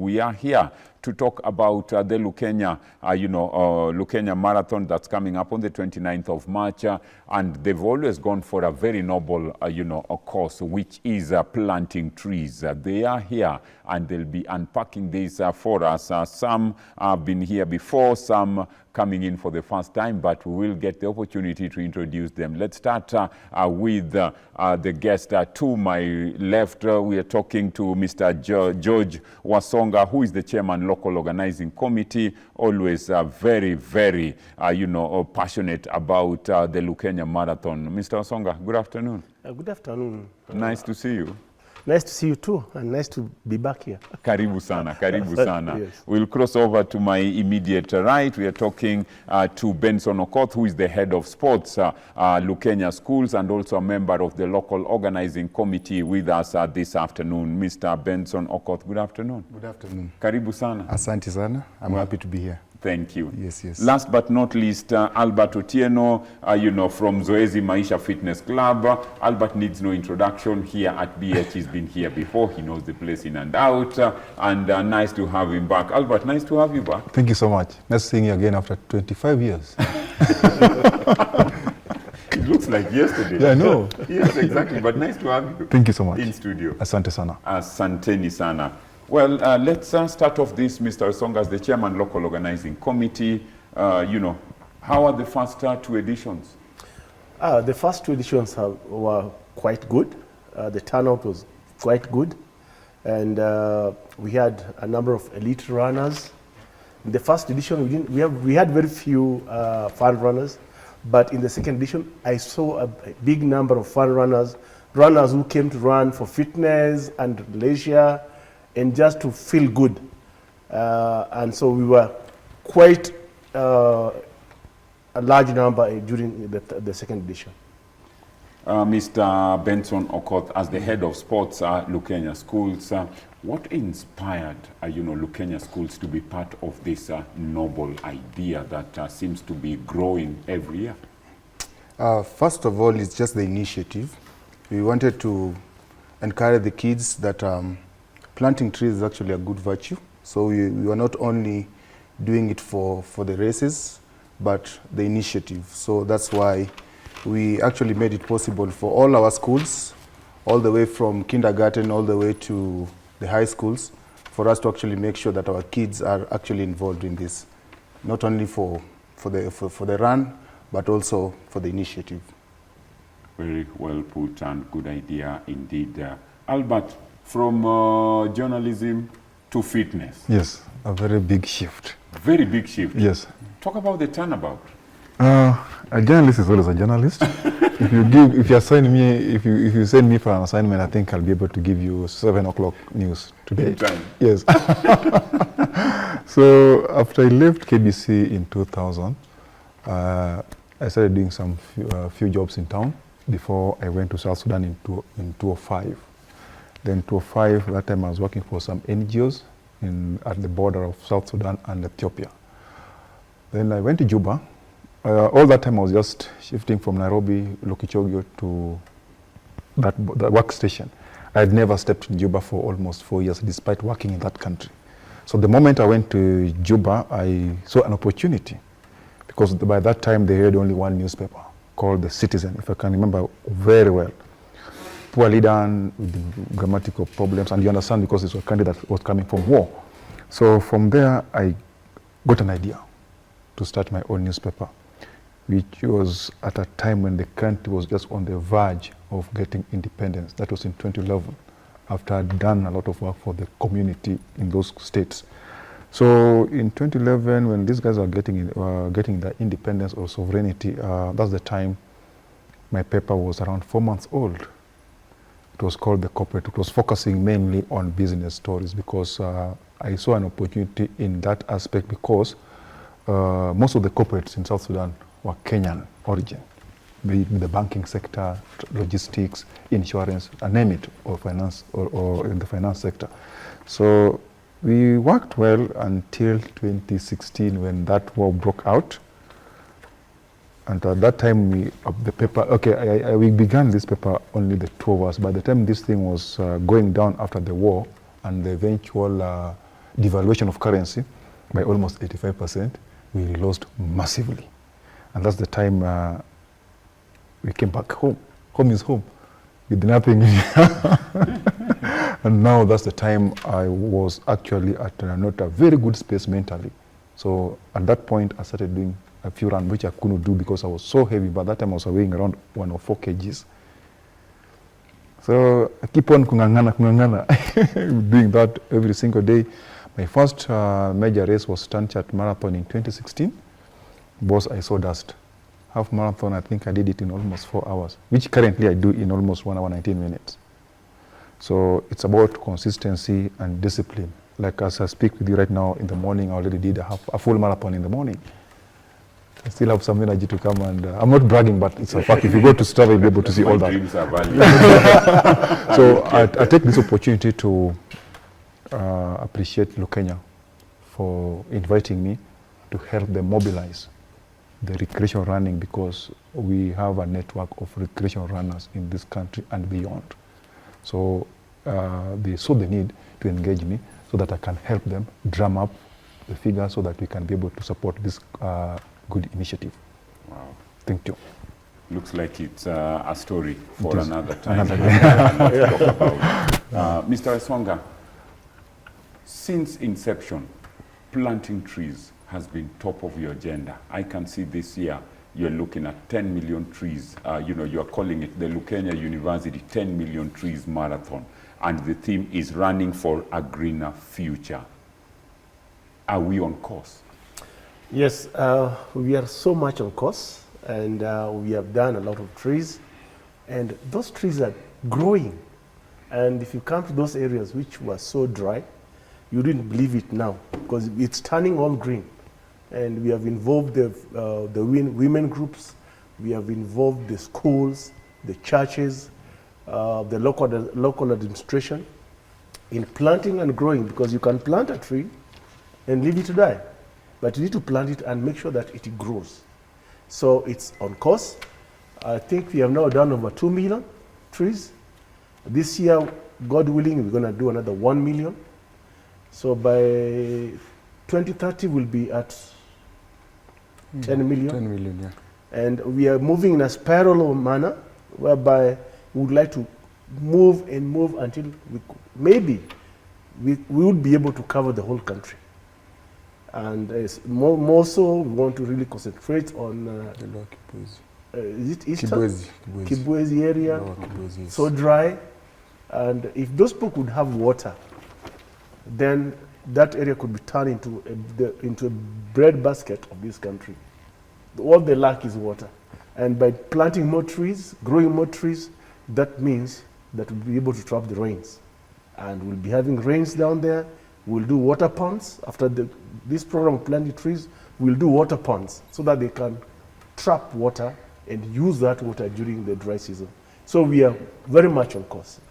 We are here to talk about the Lukenya, Lukenya Marathon that's coming up on the 29th of March. And they've always gone for a very noble, a cause, which is planting trees. They are here and they'll be unpacking this for us. Some have been here before, some coming in for the first time, but we will get the opportunity to introduce them. Let's start with the guest. To my left, we are talking to Mr. George Wasonga, who is the chairman, local organizing committee, always very, very, passionate about the Lukenya Marathon. Mr. Wasonga, good afternoon. Good afternoon. Nice to see you. Nice to see you too, and nice to be back here. Karibu sana, karibu sana. Yes. We'll cross over to my immediate right. We are talking to Benson Okoth, who is the head of sports, Lukenya Schools, and also a member of the local organizing committee with us this afternoon. Mr. Benson Okoth, good afternoon. Good afternoon. Karibu sana. Asante sana. I'm happy to be here. Thank you. Yes, yes. Last but not least, Albert Otieno, from Zoezi Maisha Fitness Club. Albert needs no introduction here at BH. He's been here before. He knows the place in and out. And nice to have him back. Albert, nice to have you back. Thank you so much. Nice seeing you again after 25 years. It looks like yesterday. Yeah, I know. Yes, exactly. But nice to have you. Thank you so much. In studio. Asante sana. Asanteni sana. Well, let's start off this, Mr. Songa, as the chairman, local organizing committee. How are the first two editions? The first two editions were quite good. The turnout was quite good. And we had a number of elite runners. In the first edition, we had very few fun runners. But in the second edition, I saw a big number of fun runners who came to run for fitness and leisure, and just to feel good. And so we were quite a large number during the second edition. Mr. Benson Okoth, as the head of sports at Lukenya Schools, what inspired Lukenya Schools to be part of this noble idea that seems to be growing every year? First of all, it's just the initiative. We wanted to encourage the kids that planting trees is actually a good virtue. So we were not only doing it for the races, but the initiative. So that's why we actually made it possible for all our schools, all the way from kindergarten all the way to the high schools, for us to actually make sure that our kids are actually involved in this, not only for the run, but also for the initiative. Very well put and good idea indeed. Albert, from journalism to fitness. Yes, a very big shift. Very big shift. Yes. Talk about the turnabout. A journalist is always a journalist. if you send me for an assignment, I think I'll be able to give you 7 o'clock news today. Yes. So after I left KBC in 2000, I started doing some few jobs in town before I went to South Sudan in 2005. Then 2005, that time I was working for some NGOs at the border of South Sudan and Ethiopia. Then I went to Juba. All that time I was just shifting from Nairobi, Lokichogio to that workstation. I had never stepped in Juba for almost 4 years, despite working in that country. So the moment I went to Juba, I saw an opportunity, because by that time they had only one newspaper called The Citizen, if I can remember very well. Poor leader with grammatical problems, and you understand, because it's a country that was coming from war. So from there, I got an idea to start my own newspaper, which was at a time when the country was just on the verge of getting independence. That was in 2011, after I'd done a lot of work for the community in those states. So in 2011, when these guys are getting their independence or sovereignty, that's the time my paper was around 4 months old. It was called The Corporate. It was focusing mainly on business stories, because I saw an opportunity in that aspect, because most of the corporates in South Sudan were Kenyan origin, be it in the banking sector, logistics, insurance, name it, or finance, or in the finance sector. So we worked well until 2016, when that war broke out. And at that time, we began this paper, only the 2 of us. By the time this thing was going down after the war, and the eventual devaluation of currency by almost 85%, we lost massively. And that's the time we came back home. Home is home, with nothing. And now that's the time I was actually at not a very good space mentally. So at that point, I started doing a few runs, which I couldn't do because I was so heavy. By that time, I was weighing around 104 kgs. So I keep on kungangana, doing that every single day. My first major race was Stanchart Marathon in 2016. Boss, I saw dust. Half marathon, I think I did it in almost 4 hours, which currently I do in almost 1 hour, 19 minutes. So it's about consistency and discipline. Like as I speak with you right now, in the morning, I already did a full marathon in the morning. I still have some energy to come, and I'm not bragging, but it's a fact. If you go to Strava, you'll be able to see all that. Dreams are valid. So I take this opportunity to appreciate Lukenya for inviting me to help them mobilize the recreational running, because we have a network of recreational runners in this country and beyond. So they saw the need to engage me so that I can help them drum up the figures so that we can be able to support this good initiative. Wow. Thank you. Looks like it's a story for another time. Another day. Talk about. Mr. Eswanga, since inception, planting trees has been top of your agenda. I can see this year you're looking at 10 million trees. You're calling it the Lukenya University 10 million trees marathon. And the theme is running for a greener future. Are we on course? Yes, we are so much on course, and we have done a lot of trees, and those trees are growing. And if you come to those areas which were so dry, you didn't believe it now, because it's turning all green. And we have involved the women groups, we have involved the schools, the churches, the local administration in planting and growing, because you can plant a tree and leave it to die, but you need to plant it and make sure that it grows. So it's on course. I think we have now done over 2 million trees. This year, God willing, we're going to do another 1 million. So by 2030, we'll be at 10 million. 10 million, yeah. And we are moving in a spiral manner, whereby we would like to move and move until maybe we would be able to cover the whole country. And more so, we want to really concentrate on is it Eastern? Kibwezi area, Kibwezi, yes. So dry. And if those people could have water, then that area could be turned into a bread basket of this country. All they lack is water. And by planting more trees, growing more trees, that means that we'll be able to trap the rains. And we'll be having rains down there. We'll do water ponds. After this program of planting trees, we'll do water ponds so that they can trap water and use that water during the dry season. So we are very much on course.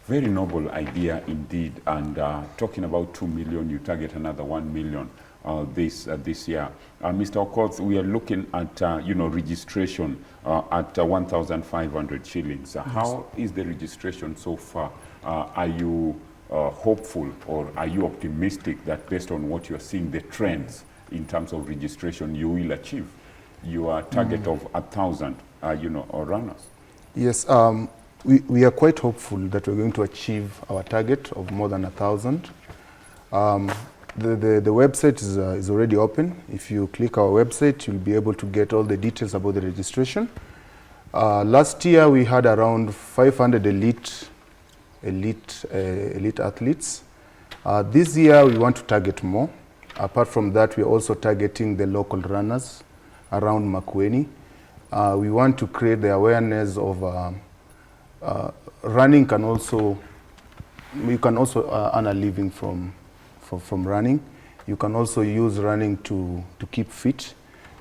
Very noble idea indeed. And talking about 2 million, you target another 1 million this year. Mr. Okoth, we are looking at registration at 1,500 shillings. How is the registration so far? Are you hopeful, or are you optimistic that based on what you're seeing, the trends in terms of registration, you will achieve your target of 1,000 runners? Yes, we are quite hopeful that we're going to achieve our target of more than 1,000. The website is already open. If you click our website, you'll be able to get all the details about the registration. Last year, we had around 500 elite athletes. This year, we want to target more. Apart from that, we're also targeting the local runners around Makueni. We want to create the awareness of running can also, you can also earn a living from running. You can also use running to keep fit.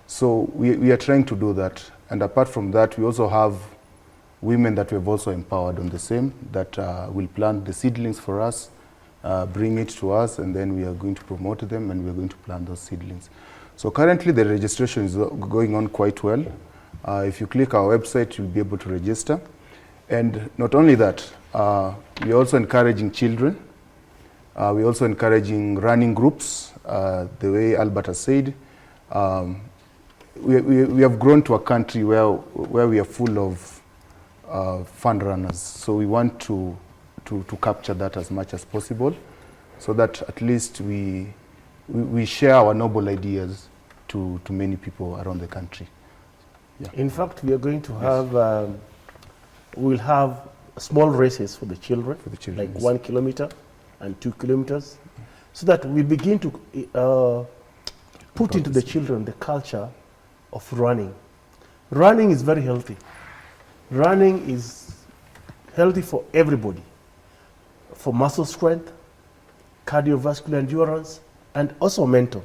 So we are trying to do that. And apart from that, we also have women that we've also empowered on the same, that will plant the seedlings for us, bring it to us, and then we are going to promote them, and we're going to plant those seedlings. So currently the registration is going on quite well. If you click our website, you'll be able to register. And not only that, we're also encouraging children. We're also encouraging running groups, the way Albert has said. We have grown to a country where we are full of fun runners. So we want to capture that as much as possible, so that at least we share our noble ideas to many people around the country. Yeah. In fact, we are going to have, we'll have small races for the children, like yes. 1 kilometer and 2 kilometers, so that we begin to put into the children the culture of running. Running is very healthy. Running is healthy for everybody, for muscle strength, cardiovascular endurance, and also mental.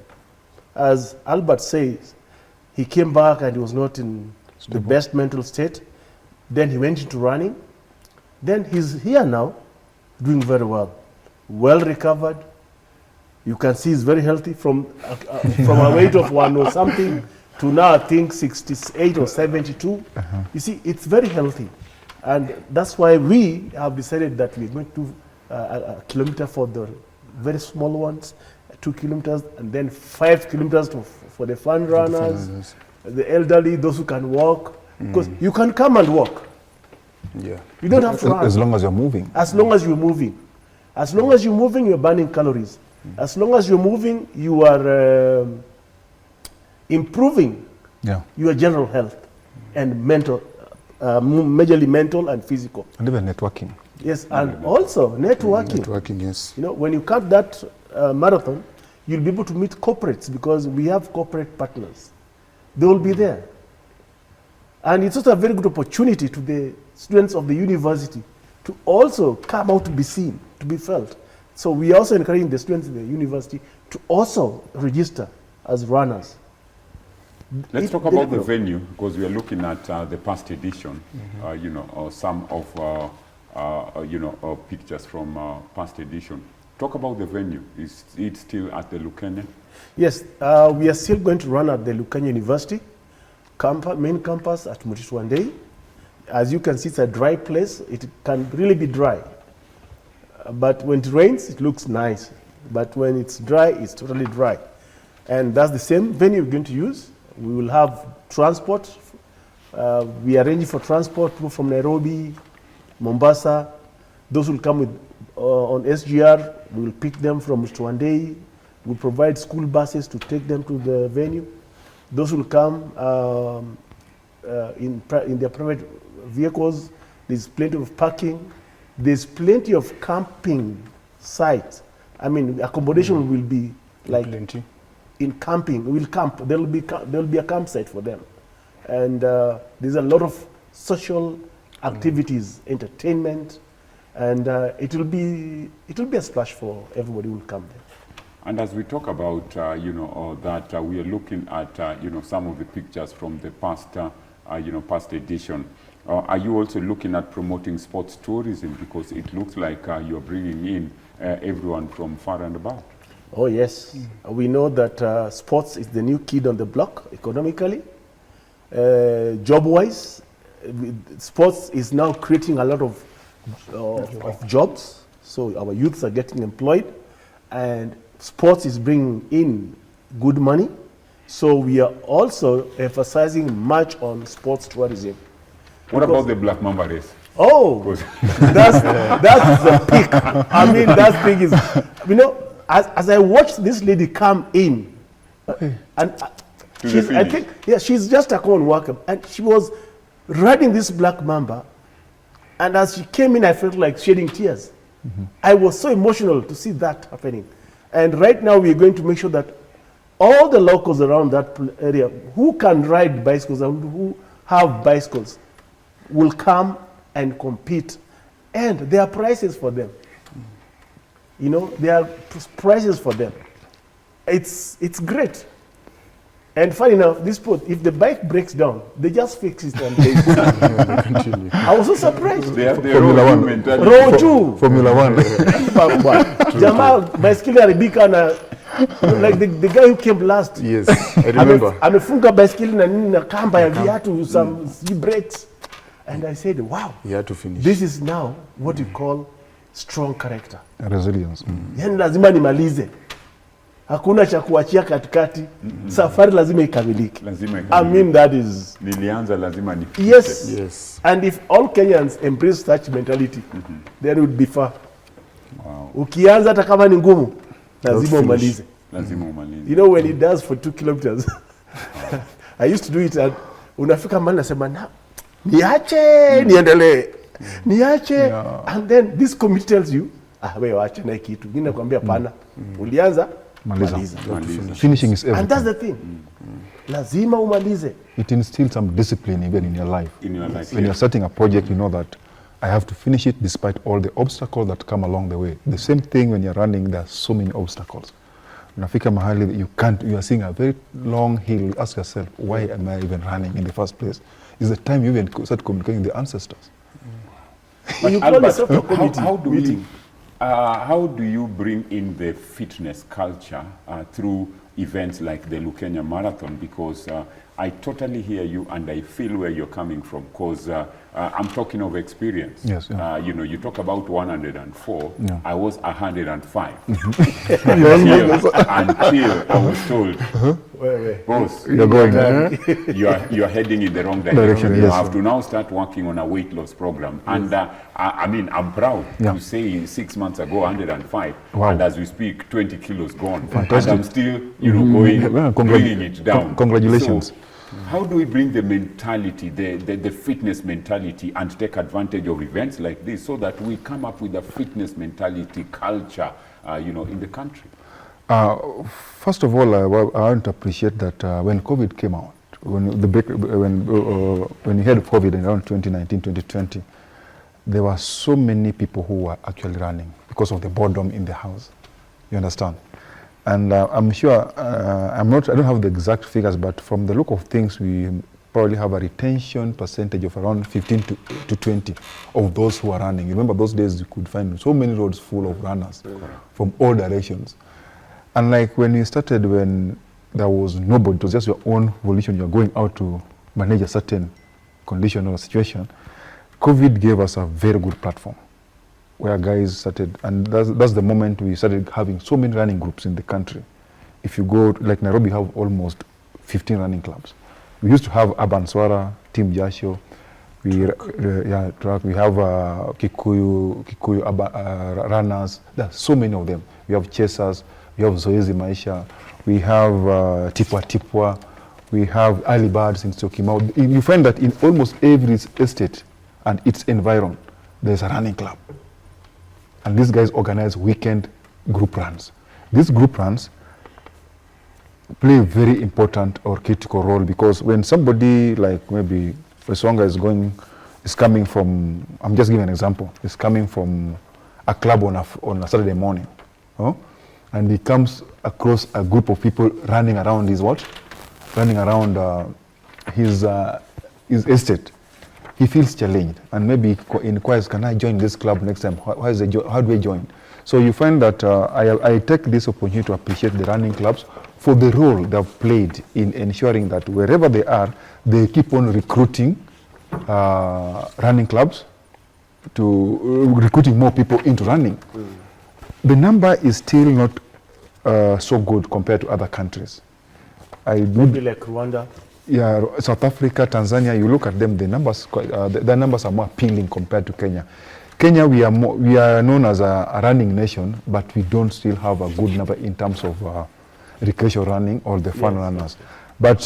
As Albert says, he came back and he was not in the best mental state. Then he went into running. Then he's here now, doing very well. Well recovered. You can see he's very healthy from a weight of 1 or something to now I think 68 or 72. You see, it's very healthy. And that's why we have decided that we're going to do a kilometer for the very small ones, 2 kilometers, and then 5 kilometers for the fun runners, the elderly, those who can walk. Because you can come and walk. Yeah. You don't have to run. As long as you're moving. As long as you're moving. As long as you're moving, you're burning calories. As long as you're moving, you are improving your general health and mental, majorly mental and physical. And even networking. Yes, and also networking. Networking, yes. You know, when you cut that marathon, you'll be able to meet corporates because we have corporate partners. They will be there. And it's also a very good opportunity to the students of the university to also come out to be seen, to be felt. So we are also encouraging the students in the university to also register as runners. Let's talk about the venue, because we are looking at the past edition, you know, some of, you know, pictures from past edition. Talk about the venue. Is it still at the Lukenya? Yes, we are still going to run at the Lukenya University main campus at Mutitwandei. As you can see, it's a dry place. It can really be dry. But when it rains, it looks nice. But when it's dry, it's totally dry. And that's the same venue we're going to use. We will have transport. We are arranging for transport people from Nairobi, Mombasa. Those will come with, on SGR. We will pick them from Mutitwandei. We'll provide school buses to take them to the venue. Those will come in their private vehicles. There's plenty of parking. There's plenty of camping sites. I mean, accommodation will be like plenty. In camping. We'll camp. There'll be a campsite for them, and there's a lot of social activities, entertainment, and it will be a splash for everybody who will come there. And as we talk about, you know, that we are looking at, you know, some of the pictures from the past, you know, past edition. Are you also looking at promoting sports tourism? Because it looks like you're bringing in everyone from far and about. Oh, yes. We know that sports is the new kid on the block economically. Job-wise, sports is now creating a lot of jobs. So our youths are getting employed. And sports is bringing in good money. So we are also emphasizing much on sports tourism. What about the Black Mamba race? Oh, that's the peak. I mean, that thing is, you know, as I watched this lady come in, and she's, I think, yeah, she's just a common worker, and she was riding this Black Mamba, and as she came in, I felt like shedding tears. I was so emotional to see that happening. And right now, we're going to make sure that all the locals around that area who can ride bicycles and who have bicycles will come and compete. And there are prizes for them. You know, there are prizes for them. It's great. And funny enough, this sport, if the bike breaks down, they just fix it and they continue. I was so surprised. They have their Formula own One. mentality. Row 2. Formula One. Jamal, baiskeli haribika na, like the guy who came last. Yes, I remember. Amefunga baiskeli na nini na kamba ya viatu, some brakes. And I said, wow. You had to finish. This is now what you call strong character. Resilience. Yani lazima nimalize, hakuna cha kuachia katikati. Safari lazima ikamilike. Lazima I mean that is nilianza lazima ni yes. Yes. And if all Kenyans embrace such mentality, then we would be far. Wow. Ukianza hata kama ni ngumu, lazima umalize. Lazima umalize. You know when it does for 2 kilometers, I used to do it and unafika mahali nasema na niache niendelee. Niache and then this committee tells you wewe acha na kitu. Mimi nakwambia pana. Ulianza maliza. Finishing is everything. And that's the thing. Lazima umalize. It instills some discipline even in your life. In your life. When you're starting a project, you know that I have to finish it despite all the obstacles that come along the way. The same thing when you're running, there are so many obstacles. Unafika mahali you are seeing a very long hill. You ask yourself, why am I even running in the first place? It's the time you even start communicating with the ancestors. But you call yourself a committee meeting. How do you bring in the fitness culture through events like the Lukenya Marathon? Because I totally hear you and I feel where you're coming from, because I'm talking of experience. Yes, yeah. You know, you talk about 104. Yeah. I was 105. until I was told, boss, You're going. you're heading in the wrong Direction, You yes. have to now start working on a weight loss program. And I mean, I'm proud Yeah. to say 6 months ago, 105. Wow. And as we speak, 20 kilos gone. Fantastic. And I'm still, you know, going, Yeah, bringing it down. Congratulations. So, how do we bring the mentality, the fitness mentality, and take advantage of events like this so that we come up with a fitness mentality culture, you know, in the country? First of all, I want to appreciate that when COVID came out, when we had COVID in around 2019, 2020, there were so many people who were actually running because of the boredom in the house. You understand? And I'm sure, I don't have the exact figures, but from the look of things, we probably have a retention percentage of around 15 to 20 of those who are running. You remember those days you could find so many roads full of runners from all directions. And like when we started, when there was nobody, it was just your own volition, you're going out to manage a certain condition or situation, COVID gave us a very good platform where guys started, and that's the moment we started having so many running groups in the country. If you go, like Nairobi, you have almost 15 running clubs. We used to have Urban Swara, Team Jasho, we have Kikuyu runners. There are so many of them. We have chasers, we have Zoezi Maisha, we have Tipwa Tipwa, we have early birds in Stokimau. You find that in almost every estate and its environment, there's a running club. And these guys organize weekend group runs. These group runs play a very important or critical role, because when somebody like maybe Wesonga is coming from, I'm just giving an example, is coming from a club on a Saturday morning, and he comes across a group of people running around his estate. He feels challenged and maybe inquires, can I join this club next time? How do I join? So you find that I take this opportunity to appreciate the running clubs for the role they've played in ensuring that wherever they are, they keep on recruiting running clubs to recruiting more people into running. The number is still not so good compared to other countries. Maybe like Rwanda. Yeah, South Africa, Tanzania, you look at them, the numbers are more appealing compared to Kenya. Kenya, we are known as a running nation, but we don't still have a good number in terms of recreational running or the fun runners. But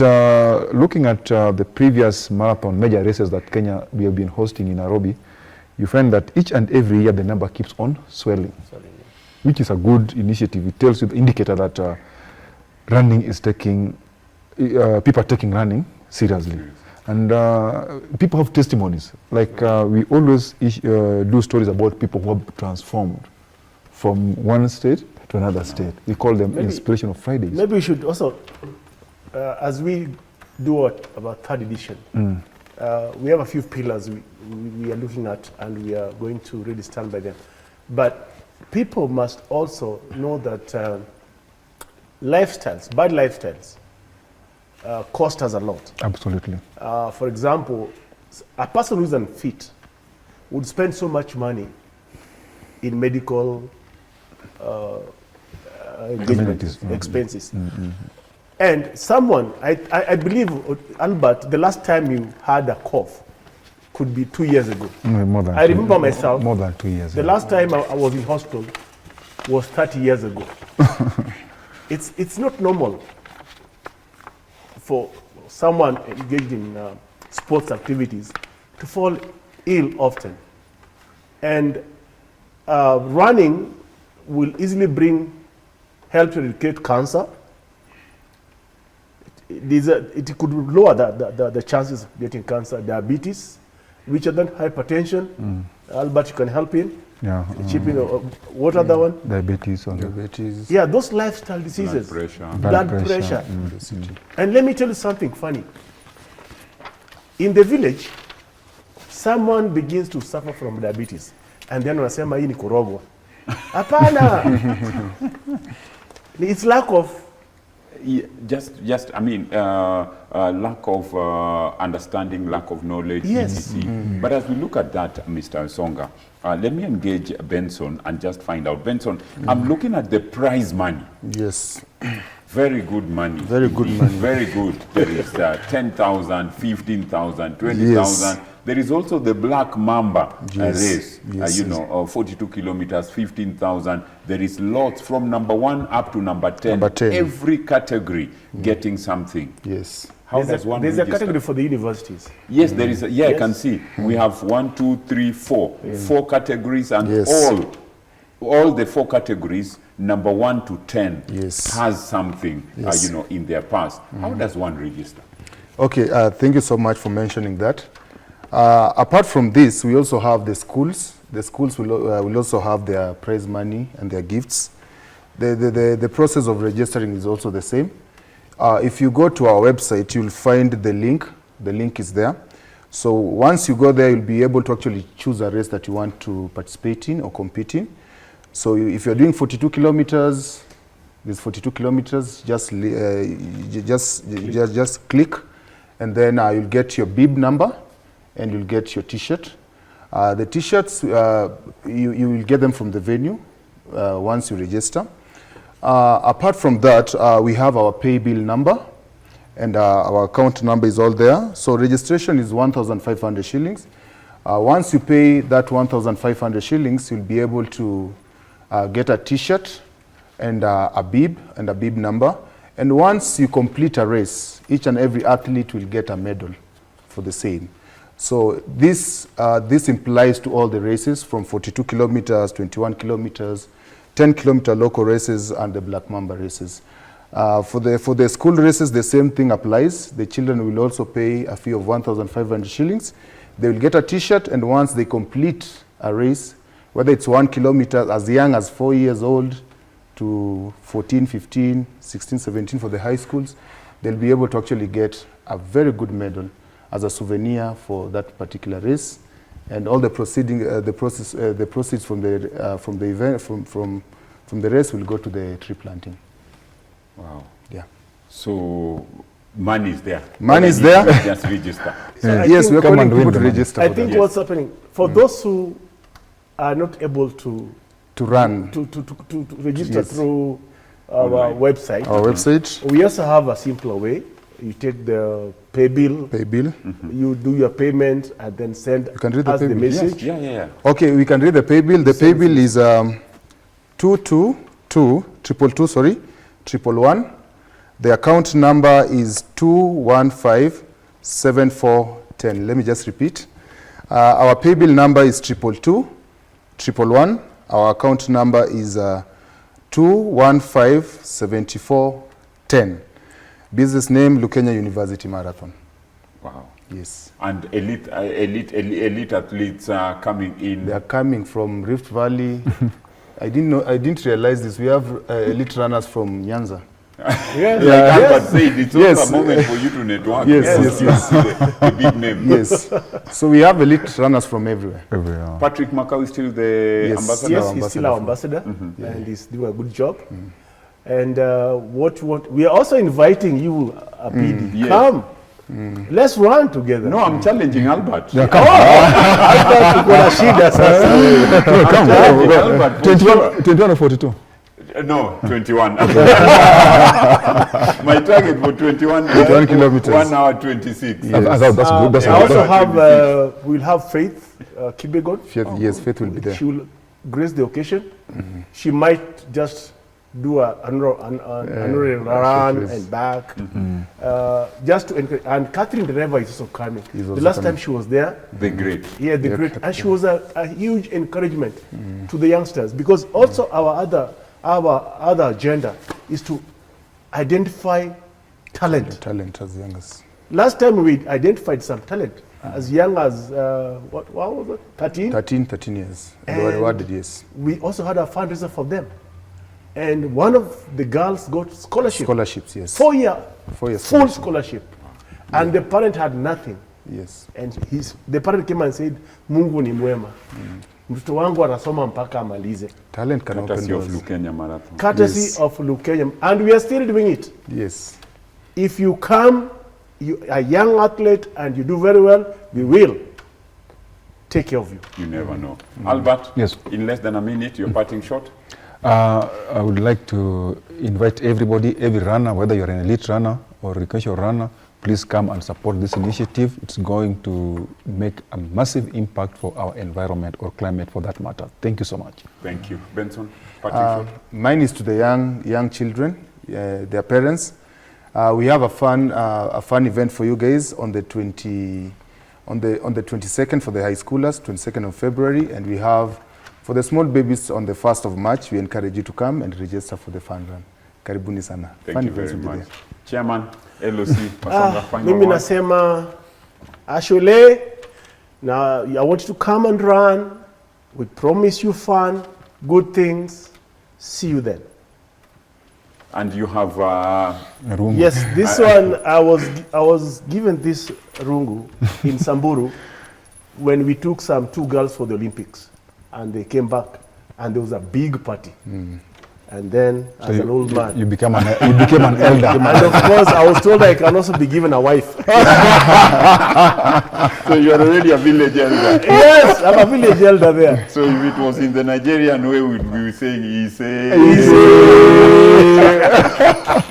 looking at the previous marathon major races that we have been hosting in Nairobi, you find that each and every year the number keeps on swelling, which is a good initiative. It tells you the indicator that running is people are taking running seriously. And people have testimonies. Like we always do stories about people who have transformed from one state to another state. We call them Inspirational Fridays. Maybe we should also, as we do about third edition, we have a few pillars we are looking at, and we are going to really stand by them. But people must also know that bad lifestyles, cost us a lot. Absolutely. For example, a person who's unfit would spend so much money in medical Amenities. expenses. And someone, I believe, Albert, the last time you had a cough could be 2 years ago. More than I remember myself. More than 2 years. The last time I was in hospital was 30 years ago. It's not normal for someone engaged in sports activities to fall ill often. And running will easily help to eradicate cancer. It could lower the chances of getting cancer, diabetes, which are then hypertension. Albert, you can help in. Yeah. Chipping, what other one? Diabetes. Diabetes. Yeah, those lifestyle diseases. Blood pressure. Blood pressure. And let me tell you something funny. In the village, someone begins to suffer from diabetes, and then wanasema hii ni kurogwa. Hapana. It's lack of just I mean, lack of understanding, lack of knowledge. Yes. etc. But as we look at that, Mr. Songa, let me engage Benson and just find out. Benson, I'm looking at the prize money. Yes. Very good money. Very good money. Very good. There is 10,000, 15,000, 20,000. Yes. There is also the Black Mamba race, Yes. 42 kilometers, 15,000. There is lots from number 1 up to number 10. Number 10. Every category getting something. Yes. How does one there's a register? category for the universities. Yes, there is. I can Yes. see. We have 1, 2, 3, 4. 4 categories, and Yes. all the 4 categories, number 1 to 10, Yes. has something, Yes. in their past. How does one register? Okay, thank you so much for mentioning that. Apart from this, we also have the schools. The schools will also have their prize money and their gifts. The process of registering is also the same. If you go to our website, you'll find the link. The link is there. So once you go there, you'll be able to actually choose a race that you want to participate in or compete in. So if you're doing 42 kilometers, these 42 kilometers, just click, and then you'll get your bib number, and you'll get your T-shirt. The T-shirts, you will get them from the venue once you register. Apart from that, we have our pay bill number, and our account number is all there. So registration is 1,500 shillings. Once you pay that 1,500 shillings, you'll be able to get a T-shirt and a bib number. And once you complete a race, each and every athlete will get a medal for the same. So this implies to all the races from 42 kilometers, 21 kilometers, 10-kilometer local races, and the Black Mamba races. For the school races, the same thing applies. The children will also pay a fee of 1,500 shillings. They will get a T-shirt, and once they complete a race, whether it's 1 kilometer, as young as 4 years old to 14, 15, 16, 17 for the high schools, they'll be able to actually get a very good medal as a souvenir for that particular race, and all the the proceeds from the event from the race will go to the tree planting. Wow. Yeah. So money is there. Money is All I need there. to Just register. Yes, we're Come calling and win people to the money. register I for think that. what's happening, for those who are not able to To run to register Yes. through our Online. website, our website, we also have a simpler way. You take the pay bill, pay bill. you do your payment, and then send You can read the us the pay bill. message. Yeah. Okay, we can read the pay bill. The pay bill is 222, 111. The account number is 2157410. Let me just repeat. Our pay bill number is 222, 111. Our account number is 2157410. Business name, Lukenya University Marathon. Wow. Yes. And elite athletes are coming in. They are coming from Rift Valley. I didn't realize this. We have elite runners from Nyanza. Yes. Like Albert said, it's Yes. also a moment for you to network. Yes. The big name. Yes. So we have elite runners from everywhere. Everywhere. Patrick Makau is still the Yes. ambassador. Yes, Our he's still our ambassador, and he's doing a good job. And we are also inviting you, Abidi, Yes. come Let's run together. No, I'm challenging Albert. Yeah, come. Hata tuko na shida sasa. No, come. challenging Go. Albert for 21 or 42? No, 21. My target for 21 21 kilometers. 1 hour 26. That's good. That's I also good. have, we'll have Faith Kibegon. Yes, Faith will be there. She will grace the occasion. She might just do an run yes. and back, just to encourage. And Catherine Dereva is also coming. Is The also last coming. time she was there, The great. yeah, the great, and she was a huge encouragement to the youngsters, because also our other agenda is to identify talent. Talent as young as Last time we identified some talent as young as what was it? 13. 13 years. And they were And rewarded, yes. We also had a fundraiser for them, and one of the girls got scholarship. Scholarships, yes. 4 year 4 years full scholarship. scholarship, and the parent had nothing. Yes. And the parent came and said, Mungu ni mwema. Mtoto wangu anasoma mpaka amalize. Talent can open Courtesy of doors. Lukenya Marathon. Courtesy Yes. of Lukenya, and we are still doing it. Yes. If you come, you are a young athlete and you do very well, we will take care of you. You never know. Albert, Yes. in less than a minute, you're parting shot. I would like to invite everybody, every runner, whether you're an elite runner or recreational runner, please come and support this initiative. It's going to make a massive impact for our environment or climate for that matter. Thank you so much. Thank you. Benson, parting shot. Mine is to the young children, their parents. We have a fun event for you guys on the 22nd for the high schoolers, 22nd of February, and we have for the small babies on the 1st of March. We encourage you to come and register for the fun run. Karibuni sana. Thank Fun you events very will be much. there. Chairman, LOC, Masonga, final Mimi word. nasema Ashole, now I want you to come and run. We promise you fun, good things. See you then. And you have Rungu. Yes, this one I was given this rungu in Samburu when we took some 2 girls for the Olympics, and they came back, and there was a big party. And then, So as an old man, you became an elder. and of course, I was told I can also be given a wife. so you're already a village elder. Yes, I'm a village elder there. So if it was in the Nigerian way, we'd be saying Ise.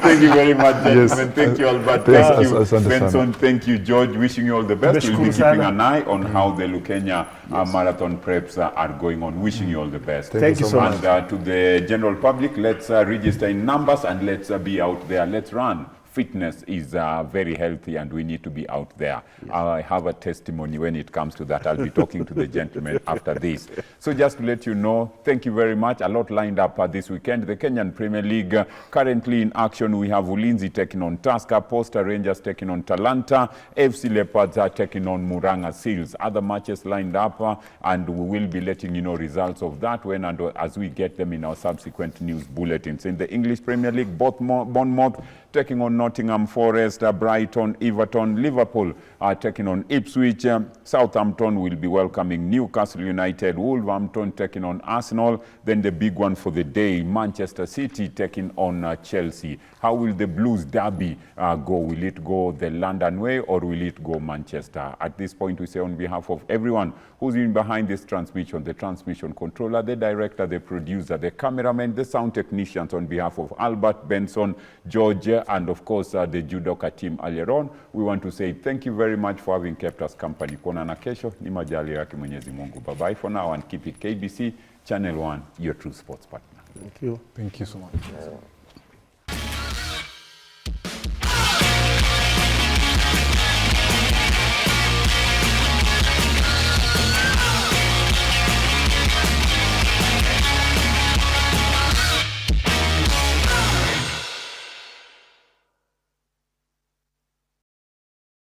Thank you very much, gentlemen. Thank you, Albert. Thanks, Thank you, Asante sana. Benson. Thank you, George. Wishing you all the best. We'll be Nashukuru keeping sana. an eye on how the Lukenya marathon preps are going on. Wishing you all the best. Thank you so much. And to the general public, let's register in numbers and let's be out there. Let's run. Fitness is very healthy and we need to be out there. I have a testimony when it comes to that. I'll be talking to the gentleman after this. So just to let you know, thank you very much. A lot lined up this weekend. The Kenyan Premier League currently in action. We have Ulinzi taking on Tusker, Posta Rangers taking on Talanta, FC Leopards are taking on Muranga Seals. Other matches lined up and we will be letting you know results of that when and as we get them in our subsequent news bulletins. In the English Premier League, Bournemouth taking on Nottingham Forest, Brighton, Everton, Liverpool are taking on Ipswich, Southampton will be welcoming Newcastle United, Wolverhampton taking on Arsenal, then the big one for the day, Manchester City taking on Chelsea. How will the Blues derby go? Will it go the London way or will it go Manchester? At this point, we say on behalf of everyone who's in behind this transmission, the transmission controller, the director, the producer, the cameraman, the sound technicians, on behalf of Albert, Benson, George, and of course the judoka team earlier on, we want to say thank you very much for having kept us company. Kuonana kesho ni majali yake Mwenyezi Mungu. Bye bye for now and keep it KBC Channel 1, your true sports partner. Thank you. Thank you so much.